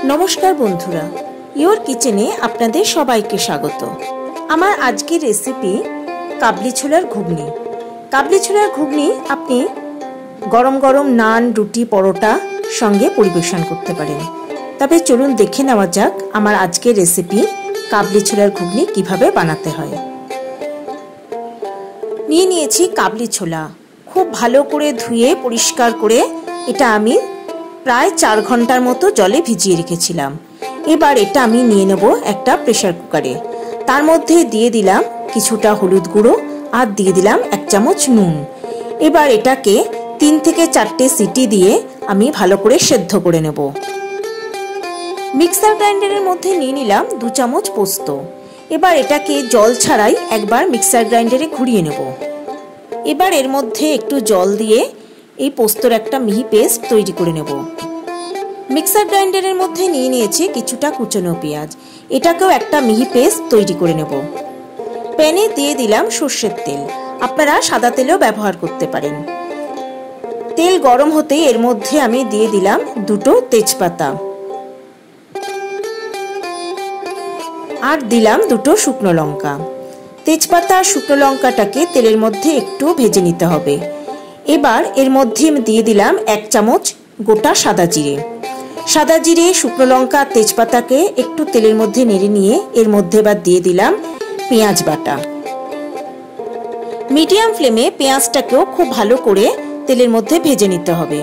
नमस्कार बंधुरा योर किचेने आपनादेर सबाइके स्वागत। आमार आजकेर रेसिपि काबली छोलार घुगनी। काबली छोलार घुगनी आपनि गरम गरम नान रुटी परोटा संगे परिवेशन करते पारेन। तबे चलुन देखे नेওয়া যাক आमार आजकेर रेसिपि काबली छोलार घुगनी किभाबे बानाते हय। निये नियेछि काबली छोला खूब भालो करे धुए परिष्कार करे एटा आमि प्राय 4 घंटार मतो जले भिजिए रेखेछिलाम। एबार एटा आमि निये नेब एकटा प्रेसार कुकारे। तार मध्य दिए दिलाम किछुटा हलुद गुड़ो और दिए दिलाम 1 चामच नुन। एबार एटाके 3 থেকে 4টে सीटी दिए आमि भालो करे सेদ্ধ करे नेब। मिक्सार ग्राइंडारेर मध्य निये निलाम 2 चामच पोस्त। एबार एटाके जल छाड़ाई एकबार मिक्सार ग्राइंडारे घुरिए नेब। एबार एर मध्य एकटू जल दिए এই পোস্তর একটা মিহি পেস্ট তৈরি করে নেব। মিক্সার গ্রাইন্ডারের মধ্যে নিয়ে নিয়েছি কিছুটা কুচনো পেঁয়াজ, এটাকেও একটা মিহি পেস্ট তৈরি করে নেব। প্যানে দিয়ে দিলাম সরষের তেল, আপনারা সাদা তেলও ব্যবহার করতে পারেন। তেল গরম হতেই এর মধ্যে আমি দিয়ে দিলাম দুটো তেজপাতা আর দিলাম দুটো শুকনো লঙ্কা। তেজপাতা আর শুকনো লঙ্কাটাকে তেলের মধ্যে একটু ভেজে নিতে হবে। এবার এর মধ্যে দিয়ে দিলাম 1 চামচ গোটা সাদা জিরে। সাদা জিরে শুকনো লঙ্কা তেজপাতাকে একটু তেলের মধ্যে নেড়ে নিয়ে এর মধ্যে এবার দিয়ে দিলাম পেঁয়াজ বাটা। মিডিয়াম ফ্লেমে পেঁয়াজটাকেও খুব ভালো করে তেলের মধ্যে ভেজে নিতে হবে।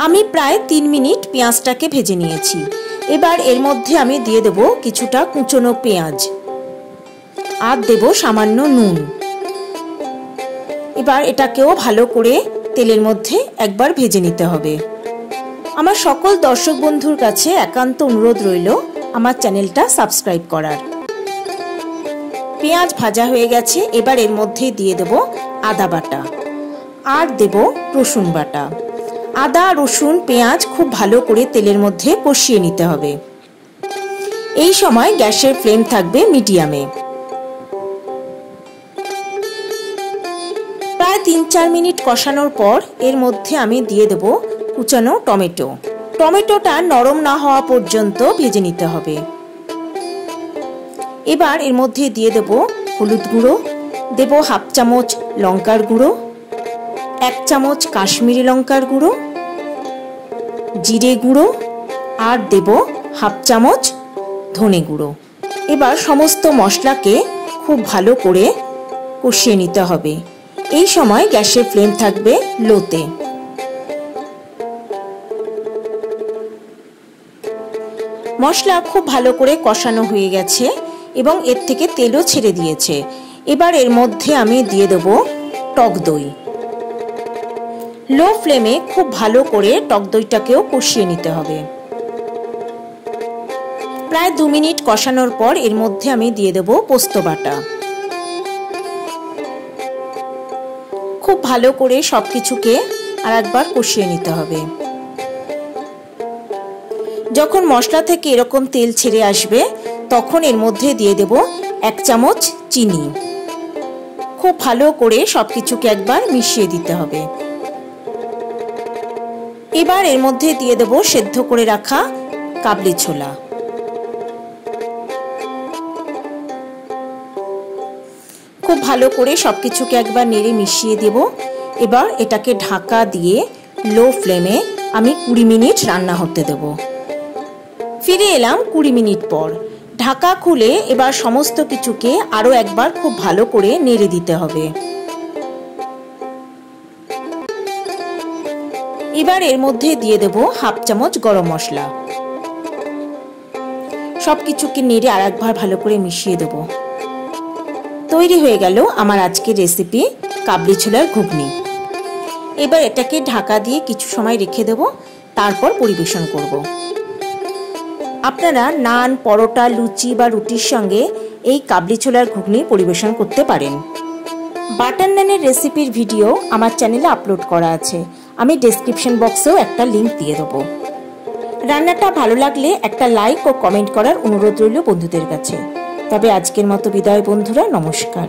আমি প্রায় 3 মিনিট পেঁয়াজটাকে ভেজে নিয়েছি। এবার এর মধ্যে আমি দিয়ে দেব কিছুটা কুচনো পেঁয়াজ আর দেব সামান্য নুন। এবার এটাকেও ভালো করে তেলের মধ্যে একবার ভেজে নিতে হবে। আমার সকল দর্শক বন্ধুর কাছে একান্ত অনুরোধ রইল আমার চ্যানেলটা সাবস্ক্রাইব করার। পেঁয়াজ ভাজা হয়ে গেছে। এবার এর মধ্যে দিয়ে দেব আদা বাটা আর দেব রসুন বাটা। আদা রসুন পেঁয়াজ খুব ভালো করে তেলের মধ্যে কষিয়ে নিতে হবে। এই সময় গ্যাসের ফ্লেম থাকবে মিডিয়ামে। প্রায় 3-4 মিনিট কষানোর পর এর মধ্যে আমি দিয়ে দেব কুচানো টমেটো। টমেটোটা নরম না হওয়া পর্যন্ত ভেজে নিতে হবে। এবার এর মধ্যে দিয়ে দেব হলুদ গুঁড়ো, দেব 1/2 চামচ লঙ্কার গুঁড়ো, 1 চামচ কাশ্মীরি লঙ্কার গুঁড়ো, জিরে গুঁড়ো আর দেব 1/2 চামচ ধনে গুঁড়ো। এবার সমস্ত মশলাকে খুব ভালো করে কষিয়ে নিতে হবে। এই সময় গ্যাসের ফ্লেম থাকবে লোতে। মশলা খুব ভালো করে কষানো হয়ে গেছে এবং এর থেকে তেলও ছেড়ে দিয়েছে। এবার এর মধ্যে আমি দিয়ে দেব টক দই। লো ফ্লেমে খুব ভালো করে টক দইটাকেও কষিয়ে নিতে হবে। প্রায় 2 মিনিট কষানোর পর এর মধ্যে আমি দিয়ে দেব পোস্ত বাটা। খুব ভালো করে সবকিছুকে আরেকবার কষিয়ে নিতে হবে। যখন মশলা থেকে এরকম তেল ছেড়ে আসবে তখন এর মধ্যে দিয়ে দেব 1 চামচ চিনি। খুব ভালো করে সবকিছুকে একবার মিশিয়ে দিতে হবে। এবার এর মধ্যে দিয়ে দেব সেদ্ধ করে রাখা কাবলি ছোলা। খুব ভালো করে সবকিছুকে একবার নেড়ে মিশিয়ে দেব। এবার এটাকে ঢাকা দিয়ে লো ফ্লেমে আমি 20 মিনিট রান্না হতে দেব। ফিরে এলাম 20 মিনিট পর। ঢাকা খুলে এবার সমস্ত কিছুকে আরো একবার খুব ভালো করে নেড়ে দিতে হবে। এবার এর মধ্যে দিয়ে দেব 1/2 চামচ গরম মশলা। সবকিছুকে নেড়ে আরেকবার ভালো করে মিশিয়ে দেব। তৈরি হয়ে গেল আমার আজকের রেসিপি কাবলি ছোলার ঘুগনি। এবার এটাকে ঢাকা দিয়ে কিছু সময় রেখে দেব, তারপর পরিবেশন করব। আপনারা নান পরোটা লুচি বা রুটির সঙ্গে এই কাবলি ছোলার ঘুগনি পরিবেশন করতে পারেন। বাটার নানের রেসিপির ভিডিও আমার চ্যানেলে আপলোড করা আছে, আমি ডেসক্রিপশন বক্সেও একটা লিংক দিয়ে দেবো। রান্নাটা ভালো লাগলে একটা লাইক ও কমেন্ট করার অনুরোধ রইল বন্ধুদের কাছে। তবে আজকের মতো বিদায় বন্ধুরা, নমস্কার।